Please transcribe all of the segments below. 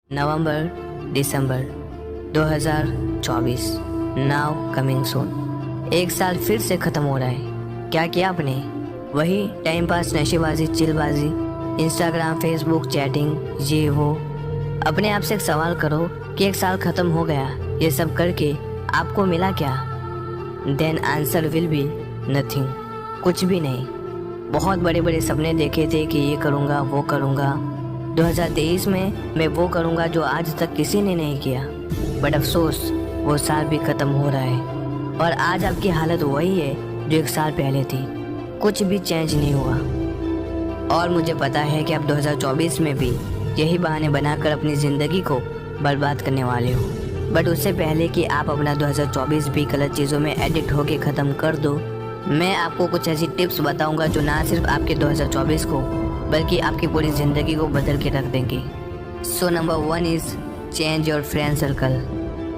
नवंबर दिसंबर 2024 now coming soon. एक साल फिर से ख़त्म हो रहा है। क्या किया आपने? वही टाइम पास, नशेबाजी, चिलबाजी, इंस्टाग्राम, फेसबुक, चैटिंग, ये वो। अपने आप से एक सवाल करो कि एक साल ख़त्म हो गया, ये सब करके आपको मिला क्या? Then answer will be nothing, कुछ भी नहीं। बहुत बड़े बड़े सपने देखे थे कि ये करूँगा, वो करूँगा। 2023 में मैं वो करूँगा जो आज तक किसी ने नहीं किया। बट अफसोस वो साल भी ख़त्म हो रहा है और आज आपकी हालत वही है जो एक साल पहले थी। कुछ भी चेंज नहीं हुआ। और मुझे पता है कि आप 2024 में भी यही बहाने बनाकर अपनी ज़िंदगी को बर्बाद करने वाले हो। बट उससे पहले कि आप अपना 2024 भी गलत चीज़ों में एडिक्ट होके ख़त्म कर दो, मैं आपको कुछ ऐसी टिप्स बताऊंगा जो ना सिर्फ आपके 2024 को बल्कि आपकी पूरी ज़िंदगी को बदल के रख देंगी। So number 1 is change your friend circle.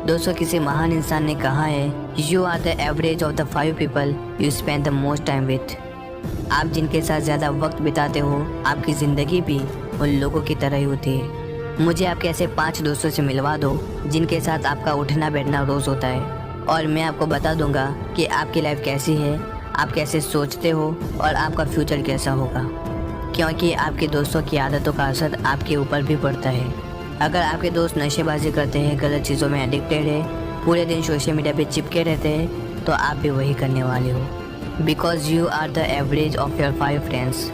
दोस्तों, किसी महान इंसान ने कहा है, you are the average of the 5 people you spend the most time with. आप जिनके साथ ज़्यादा वक्त बिताते हो, आपकी ज़िंदगी भी उन लोगों की तरह ही होती है। मुझे आपके ऐसे 5 दोस्तों से मिलवा दो जिनके साथ आपका उठना बैठना रोज़ होता है, और मैं आपको बता दूंगा कि आपकी लाइफ कैसी है, आप कैसे सोचते हो और आपका फ्यूचर कैसा होगा। क्योंकि आपके दोस्तों की आदतों का असर आपके ऊपर भी पड़ता है। अगर आपके दोस्त नशेबाजी करते हैं, गलत चीज़ों में एडिक्टेड है, पूरे दिन सोशल मीडिया पे चिपके रहते हैं, तो आप भी वही करने वाले हो। Because you are the average of your 5 friends.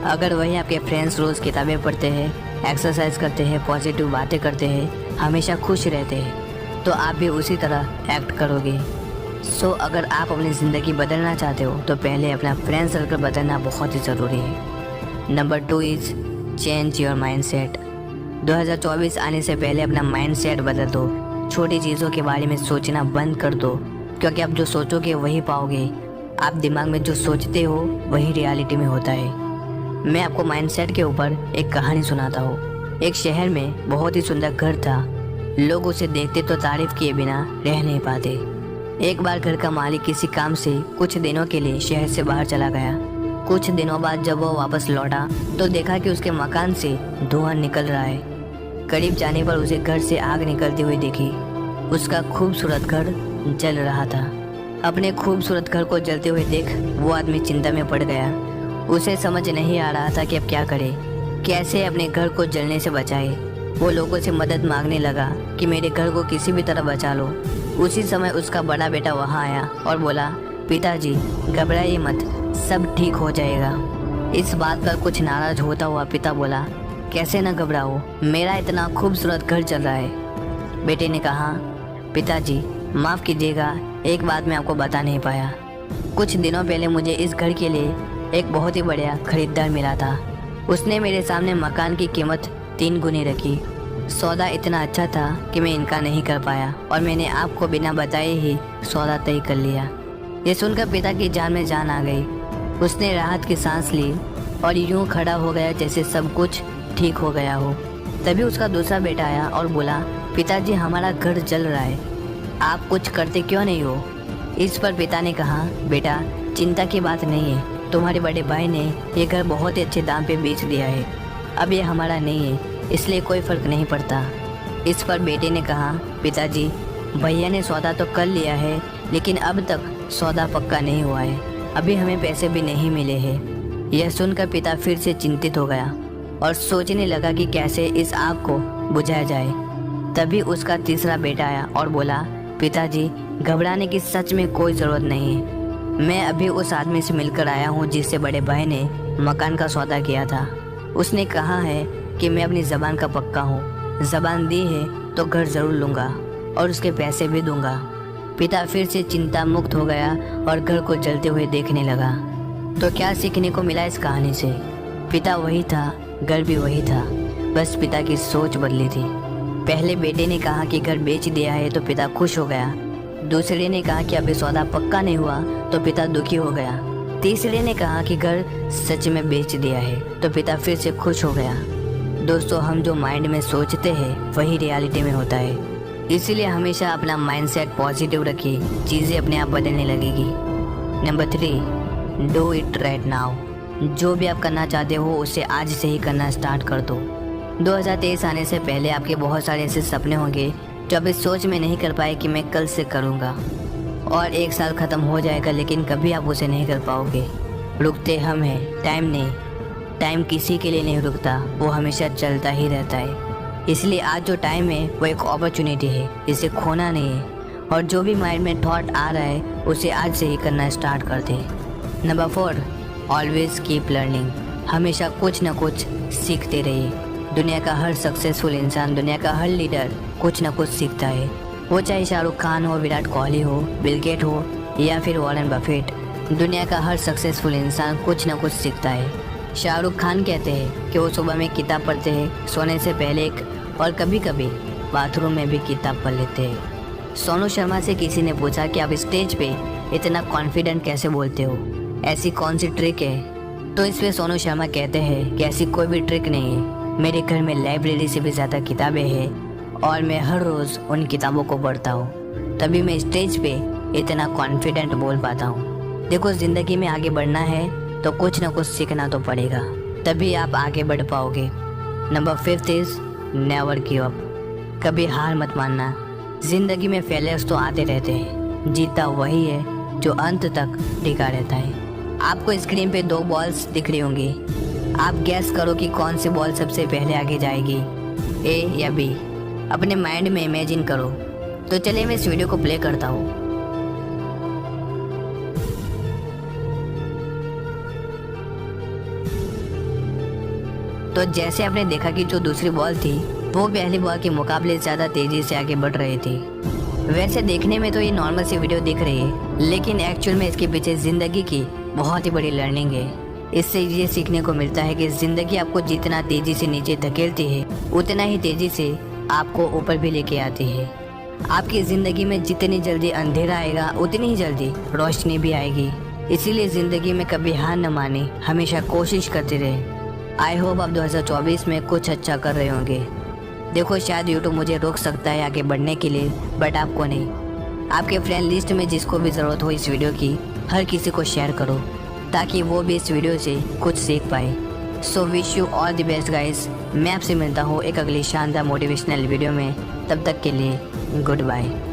अगर वही आपके फ्रेंड्स रोज़ किताबें पढ़ते हैं, एक्सरसाइज करते हैं, पॉजिटिव बातें करते हैं, हमेशा खुश रहते हैं, तो आप भी उसी तरह एक्ट करोगे। सो अगर आप अपनी ज़िंदगी बदलना चाहते हो तो पहले अपना फ्रेंड सर्कल बदलना बहुत ही ज़रूरी है। Number 2 is change your mindset. 2024 आने से पहले अपना माइंडसेट बदल दो। छोटी चीज़ों के बारे में सोचना बंद कर दो, क्योंकि आप जो सोचोगे वही पाओगे। आप दिमाग में जो सोचते हो वही रियलिटी में होता है। मैं आपको माइंडसेट के ऊपर एक कहानी सुनाता हूँ। एक शहर में बहुत ही सुंदर घर था। लोग उसे देखते तो तारीफ किए बिना रह नहीं पाते। एक बार घर का मालिक किसी काम से कुछ दिनों के लिए शहर से बाहर चला गया। कुछ दिनों बाद जब वो वापस लौटा तो देखा कि उसके मकान से धुआं निकल रहा है। करीब जाने पर उसे घर से आग निकलती हुई दिखी। उसका खूबसूरत घर जल रहा था। अपने खूबसूरत घर को जलते हुए देख वो आदमी चिंता में पड़ गया। उसे समझ नहीं आ रहा था कि अब क्या करे, कैसे अपने घर को जलने से बचाए। वो लोगों से मदद मांगने लगा कि मेरे घर को किसी भी तरह बचा लो। उसी समय उसका बड़ा बेटा वहाँ आया और बोला, पिताजी घबराइए मत, सब ठीक हो जाएगा। इस बात पर कुछ नाराज होता हुआ पिता बोला, कैसे न घबराओ, मेरा इतना खूबसूरत घर चल रहा है। बेटे ने कहा, पिताजी माफ़ कीजिएगा, एक बात मैं आपको बता नहीं पाया। कुछ दिनों पहले मुझे इस घर के लिए एक बहुत ही बढ़िया खरीदार मिला था। उसने मेरे सामने मकान की कीमत 3 गुनी रखी। सौदा इतना अच्छा था कि मैं इनकार नहीं कर पाया और मैंने आपको बिना बताए ही सौदा तय कर लिया। ये सुनकर पिता की जान में जान आ गई। उसने राहत की सांस ली और यूं खड़ा हो गया जैसे सब कुछ ठीक हो गया हो। तभी उसका दूसरा बेटा आया और बोला, पिताजी हमारा घर जल रहा है, आप कुछ करते क्यों नहीं हो? इस पर पिता ने कहा, बेटा चिंता की बात नहीं है, तुम्हारे बड़े भाई ने ये घर बहुत ही अच्छे दाम पे बेच दिया है। अब ये हमारा नहीं है, इसलिए कोई फ़र्क नहीं पड़ता। इस पर बेटे ने कहा, पिताजी भैया ने सौदा तो कर लिया है, लेकिन अब तक सौदा पक्का नहीं हुआ है, अभी हमें पैसे भी नहीं मिले हैं। यह सुनकर पिता फिर से चिंतित हो गया और सोचने लगा कि कैसे इस आग को बुझाया जाए। तभी उसका तीसरा बेटा आया और बोला, पिताजी घबराने की सच में कोई ज़रूरत नहीं है, मैं अभी उस आदमी से मिलकर आया हूँ जिससे बड़े भाई ने मकान का सौदा किया था। उसने कहा है कि मैं अपनी ज़बान का पक्का हूँ, ज़बान दी है तो घर ज़रूर लूँगा और उसके पैसे भी दूँगा। पिता फिर से चिंता मुक्त हो गया और घर को जलते हुए देखने लगा। तो क्या सीखने को मिला इस कहानी से? पिता वही था, घर भी वही था, बस पिता की सोच बदली थी। पहले बेटे ने कहा कि घर बेच दिया है तो पिता खुश हो गया। दूसरे ने कहा कि अभी सौदा पक्का नहीं हुआ तो पिता दुखी हो गया। तीसरे ने कहा कि घर सच में बेच दिया है तो पिता फिर से खुश हो गया। दोस्तों, हम जो माइंड में सोचते हैं वही रियलिटी में होता है, इसीलिए हमेशा अपना माइंडसेट पॉजिटिव रखिए, चीज़ें अपने आप बदलने लगेगी। Number 3, do it right now. जो भी आप करना चाहते हो उसे आज से ही करना स्टार्ट कर दो। 2023 आने से पहले आपके बहुत सारे ऐसे सपने होंगे जो आप इस सोच में नहीं कर पाए कि मैं कल से करूँगा, और एक साल ख़त्म हो जाएगा लेकिन कभी आप उसे नहीं कर पाओगे। रुकते हम हैं, टाइम नहीं। टाइम किसी के लिए नहीं रुकता, वो हमेशा चलता ही रहता है। इसलिए आज जो टाइम है वो एक अपॉर्चुनिटी है, इसे खोना नहीं है। और जो भी माइंड में थॉट आ रहा है उसे आज से ही करना स्टार्ट कर दे। Number 4, always keep learning. हमेशा कुछ ना कुछ सीखते रहिए। दुनिया का हर सक्सेसफुल इंसान, दुनिया का हर लीडर कुछ ना कुछ सीखता है। वो चाहे शाहरुख खान हो, विराट कोहली हो, बिल गेट हो या फिर वॉरेन बफेट, दुनिया का हर सक्सेसफुल इंसान कुछ ना कुछ सीखता है। शाहरुख खान कहते हैं कि वो सुबह में किताब पढ़ते हैं, सोने से पहले और कभी कभी बाथरूम में भी किताब पढ़ लेते हैं। सोनू शर्मा से किसी ने पूछा कि आप स्टेज पे इतना कॉन्फिडेंट कैसे बोलते हो, ऐसी कौन सी ट्रिक है? तो इस पे सोनू शर्मा कहते हैं कि ऐसी कोई भी ट्रिक नहीं है। मेरे घर में लाइब्रेरी से भी ज़्यादा किताबें हैं और मैं हर रोज़ उन किताबों को पढ़ता हूँ, तभी मैं स्टेज पे इतना कॉन्फिडेंट बोल पाता हूँ। देखो, ज़िंदगी में आगे बढ़ना है तो कुछ ना कुछ सीखना तो पड़ेगा, तभी आप आगे बढ़ पाओगे। Number 5 is never give up. कभी हार मत मानना। ज़िंदगी में फेलियर्स तो आते रहते हैं, जीता वही है जो अंत तक टिका रहता है। आपको स्क्रीन पे 2 बॉल्स दिख रही होंगी, आप गैस करो कि कौन सी बॉल सबसे पहले आगे जाएगी, ए या बी। अपने माइंड में इमेजिन करो। तो चलिए मैं इस वीडियो को प्ले करता हूँ। तो जैसे आपने देखा कि जो दूसरी बॉल थी वो पहली बॉल के मुकाबले ज़्यादा तेज़ी से आगे बढ़ रही थी। वैसे देखने में तो ये नॉर्मल सी वीडियो दिख रही है, लेकिन एक्चुअल में इसके पीछे ज़िंदगी की बहुत ही बड़ी लर्निंग है। इससे ये सीखने को मिलता है कि ज़िंदगी आपको जितना तेज़ी से नीचे धकेलती है उतना ही तेज़ी से आपको ऊपर भी लेके आती है। आपकी ज़िंदगी में जितनी जल्दी अंधेरा आएगा उतनी ही जल्दी रोशनी भी आएगी। इसीलिए ज़िंदगी में कभी हार न माने, हमेशा कोशिश करते रहे। आई होप आप 2024 में कुछ अच्छा कर रहे होंगे। देखो, शायद यूट्यूब मुझे रोक सकता है आगे बढ़ने के लिए, बट आपको नहीं। आपके फ्रेंड लिस्ट में जिसको भी ज़रूरत हो इस वीडियो की, हर किसी को शेयर करो ताकि वो भी इस वीडियो से कुछ सीख पाए। So wish you all the best guys. मैं आपसे मिलता हूँ एक अगली शानदार मोटिवेशनल वीडियो में। तब तक के लिए गुड बाय।